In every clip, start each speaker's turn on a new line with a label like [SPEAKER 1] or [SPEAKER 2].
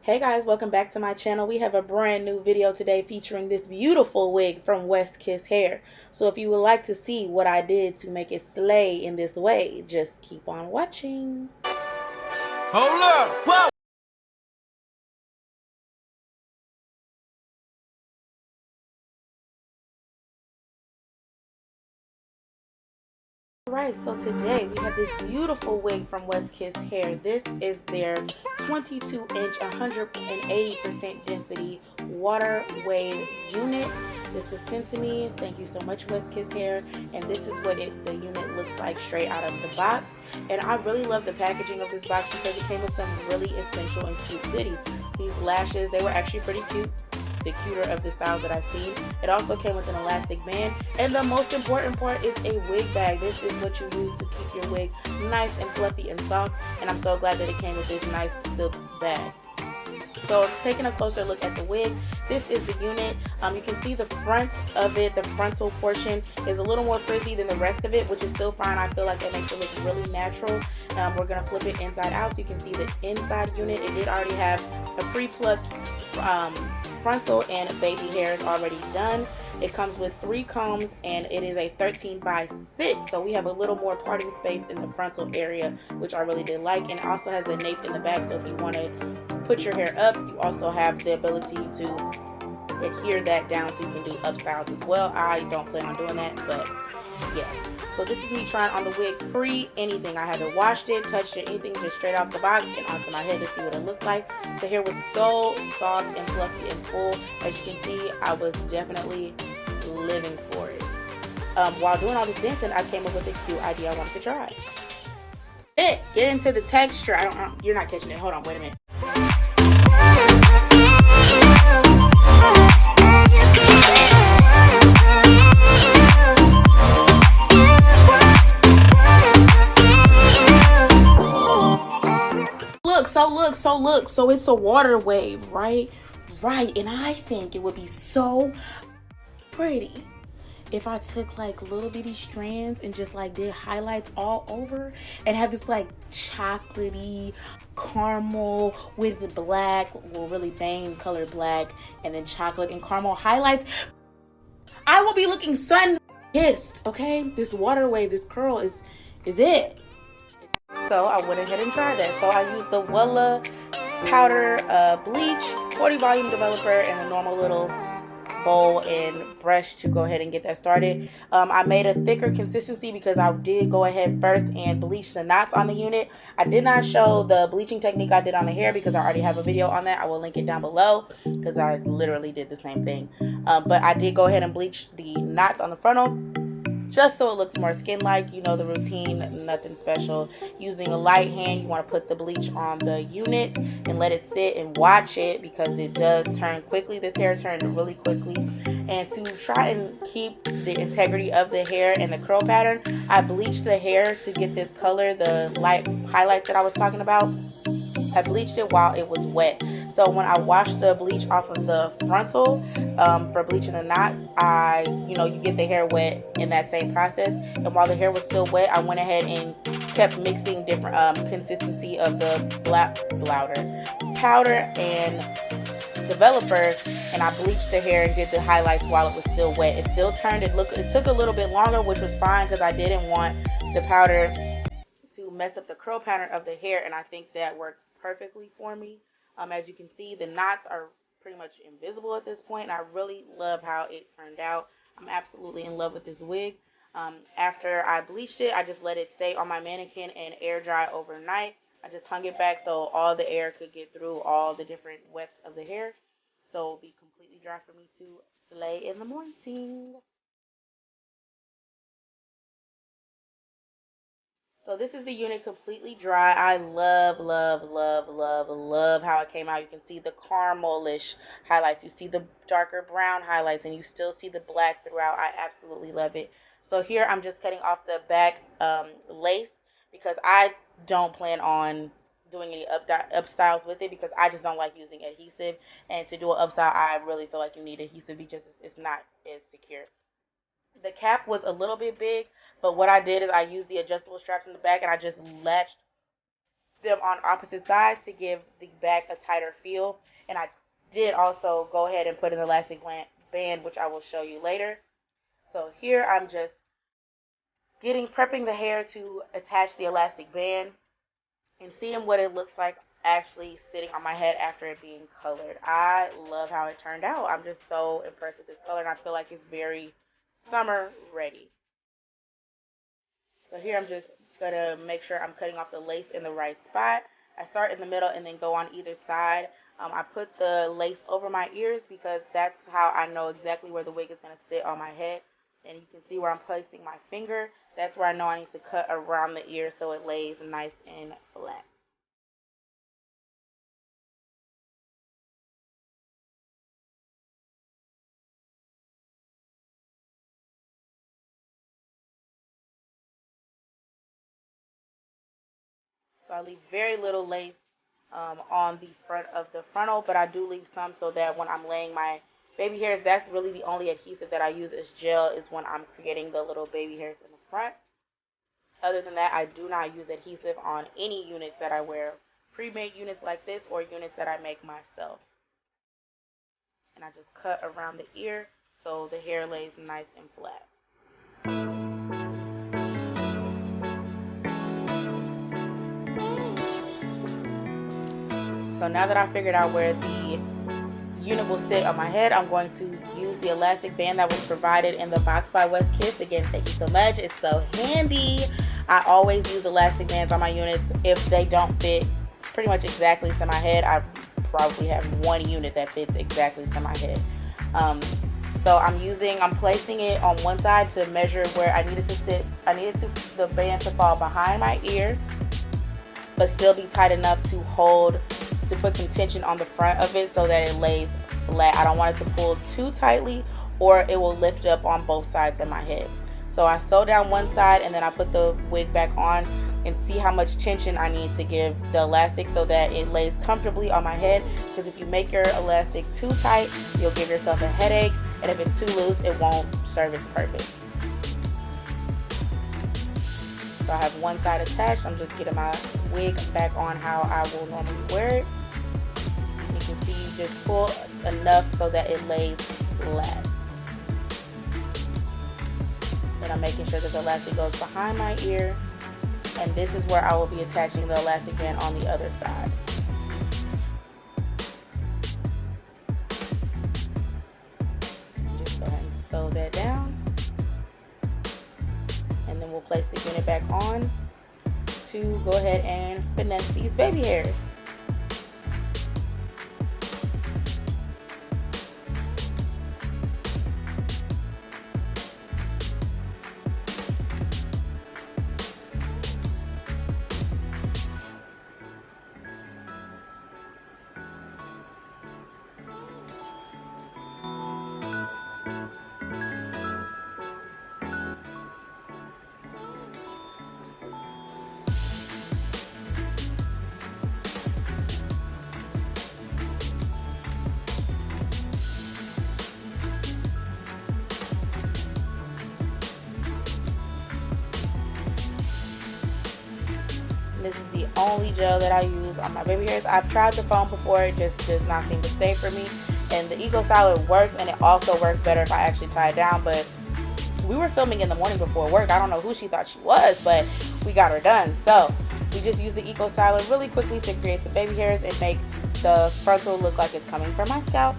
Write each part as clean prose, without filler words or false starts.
[SPEAKER 1] Hey guys, welcome back to my channel. We have a brand new video today featuring this beautiful wig from West Kiss Hair. So if you would like to see what I did to make it slay in this way, just keep on watching.
[SPEAKER 2] Hold up! Whoa!
[SPEAKER 1] Alright, so today we have this beautiful wig from West Kiss Hair. This is their 22-inch, 180% density water wave unit. This was sent to me. Thank you so much, West Kiss Hair. And this is what the unit looks like straight out of the box. And I really love the packaging of this box because it came with some really essential and cute goodies. These lashes, they were actually pretty cute. The cuter of the styles that I've seen. It also came with an elastic band, and the most important part is a wig bag. This is what you use to keep your wig nice and fluffy and soft, and I'm so glad that it came with this nice silk bag. So taking a closer look at the wig, this is the unit. You can see the front of it, the frontal portion is a little more frizzy than the rest of it, which is still fine. I feel like that makes it look really natural. We're going to flip it inside out so you can see the inside unit. It did already have a pre-plucked frontal and baby hairs already done. It comes with 3 combs and it is a 13x6, so we have a little more parting space in the frontal area, which I really did like. And it also has a nape in the back, so if you want to put your hair up, you also have the ability to adhere that down so you can do up styles as well. I don't plan on doing that, but yeah. So this is me trying on the wig pre anything. I haven't washed it, touched it, anything, just straight off the box and onto my head to see what it looked like. The hair was so soft and fluffy and full. As you can see, I was definitely living for it. While doing all this dancing, I came up with a cute idea I wanted to try. Get into the texture. You're not catching it. Hold on, wait a minute. So it's a water wave, right? And I think it would be so pretty if I took like little bitty strands and just like did highlights all over and have this like chocolatey caramel with the black, well, really bang color black, and then chocolate and caramel highlights. I will be looking sun-kissed, okay? This water wave, this curl is it. So I went ahead and tried that. So I used the Wella powder bleach, 40 volume developer, and a normal little bowl and brush to go ahead and get that started. I made a thicker consistency because I did go ahead first and bleach the knots on the unit. I did not show the bleaching technique I did on the hair because I already have a video on that. I will link it down below because I literally did the same thing. But I did go ahead and bleach the knots on the frontal, just so it looks more skin-like. You know the routine, nothing special. Using a light hand, you want to put the bleach on the unit and let it sit and watch it because it does turn quickly. This hair turned really quickly. And to try and keep the integrity of the hair and the curl pattern, I bleached the hair to get this color, the light highlights that I was talking about. I bleached it while it was wet. So when I washed the bleach off of the frontal for bleaching the knots, you get the hair wet in that same process. And while the hair was still wet, I went ahead and kept mixing different consistency of the powder and developer, and I bleached the hair and did the highlights while it was still wet. It still turned. It took a little bit longer, which was fine because I didn't want the powder to mess up the curl pattern of the hair, and I think that worked perfectly for me. As you can see, the knots are pretty much invisible at this point, and I really love how it turned out. I'm absolutely in love with this wig. After I bleached it, I just let it stay on my mannequin and air dry overnight. I just hung it back so all the air could get through all the different wefts of the hair, so it'll be completely dry for me to slay in the morning. So this is the unit completely dry. I love, love, love, love, love how it came out. You can see the caramelish highlights. You see the darker brown highlights, and you still see the black throughout. I absolutely love it. So here I'm just cutting off the back lace because I don't plan on doing any up styles with it because I just don't like using adhesive. And to do an up style, I really feel like you need adhesive because it's not as secure. The cap was a little bit big, but what I did is I used the adjustable straps in the back and I just latched them on opposite sides to give the back a tighter feel. And I did also go ahead and put an elastic band, which I will show you later. So here I'm just prepping the hair to attach the elastic band and seeing what it looks like actually sitting on my head after it being colored. I love how it turned out. I'm just so impressed with this color, and I feel like it's very summer ready. So here I'm just going to make sure I'm cutting off the lace in the right spot. I start in the middle and then go on either side. I put the lace over my ears because that's how I know exactly where the wig is going to sit on my head. And you can see where I'm placing my finger. That's where I know I need to cut around the ear so it lays nice and flat. So I leave very little lace on the front of the frontal, but I do leave some so that when I'm laying my baby hairs, that's really the only adhesive that I use as gel is when I'm creating the little baby hairs in the front. Other than that, I do not use adhesive on any units that I wear, pre-made units like this or units that I make myself. And I just cut around the ear so the hair lays nice and flat. So now that I figured out where the unit will sit on my head, I'm going to use the elastic band that was provided in the box by West Kiss. Again, thank you so much. It's so handy. I always use elastic bands on my units. If they don't fit pretty much exactly to my head, I probably have one unit that fits exactly to my head. So I'm placing it on one side to measure where I needed to sit. I needed the band to fall behind my ear, but still be tight enough to put some tension on the front of it so that it lays flat. I don't want it to pull too tightly or it will lift up on both sides of my head. So I sew down one side and then I put the wig back on and see how much tension I need to give the elastic so that it lays comfortably on my head, because if you make your elastic too tight, you'll give yourself a headache, and if it's too loose, it won't serve its purpose. So I have one side attached. I'm just getting my wig back on how I will normally wear it. You can see you just pull enough so that it lays flat. Then I'm making sure that the elastic goes behind my ear, and this is where I will be attaching the elastic band on the other side. Just go ahead and sew that down. And then we'll place the unit back on to go ahead and finesse these baby hairs. This is the only gel that I use on my baby hairs. I've tried the foam before, it just does not seem to stay for me. And the Eco Styler works, and it also works better if I actually tie it down. But we were filming in the morning before work. I don't know who she thought she was, but we got her done. So we just use the Eco Styler really quickly to create some baby hairs and make the frontal look like it's coming from my scalp,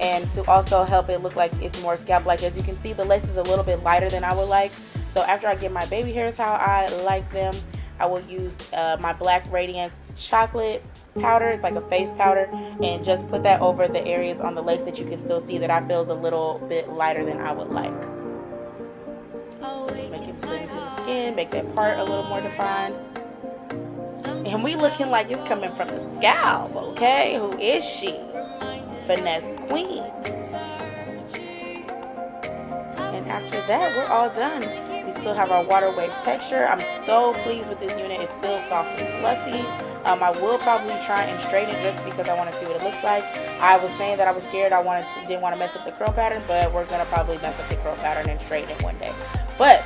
[SPEAKER 1] and to also help it look like it's more scalp-like. As you can see, the lace is a little bit lighter than I would like. So after I get my baby hairs how I like them, I will use my Black Radiance chocolate powder. It's like a face powder, and just put that over the areas on the lace that you can still see that I feel is a little bit lighter than I would like. Just make it blend into the skin, make that part a little more defined. And we looking like it's coming from the scalp, okay? Who is she? Finesse Queen. And after that, we're all done. We still have our water wave texture. I'm so pleased with this unit. It's still soft and fluffy. I will probably try and straighten it just because I want to see what it looks like. I was saying that I was scared. Didn't want to mess up the curl pattern, but we're going to probably mess up the curl pattern and straighten it one day. But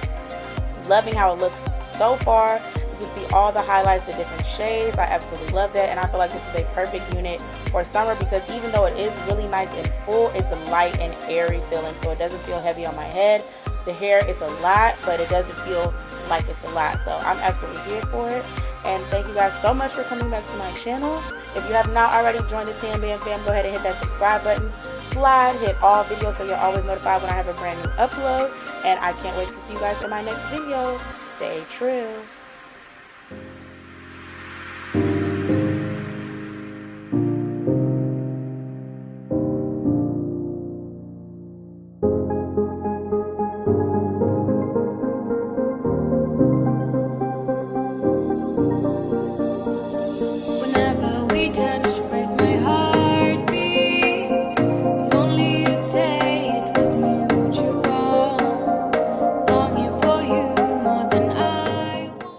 [SPEAKER 1] loving how it looks so far. can see all the highlights, the different shades. I absolutely love that, and I feel like this is a perfect unit for summer because even though it is really nice and full, it's a light and airy feeling, so it doesn't feel heavy on my head. The hair is a lot, but it doesn't feel like it's a lot, so I'm absolutely here for it. And thank you guys so much for coming back to my channel. If you have not already joined the Tan Band fam, go ahead and hit that subscribe button. Slide, hit all videos so you're always notified when I have a brand new upload. And I can't wait to see you guys in my next video. Stay true.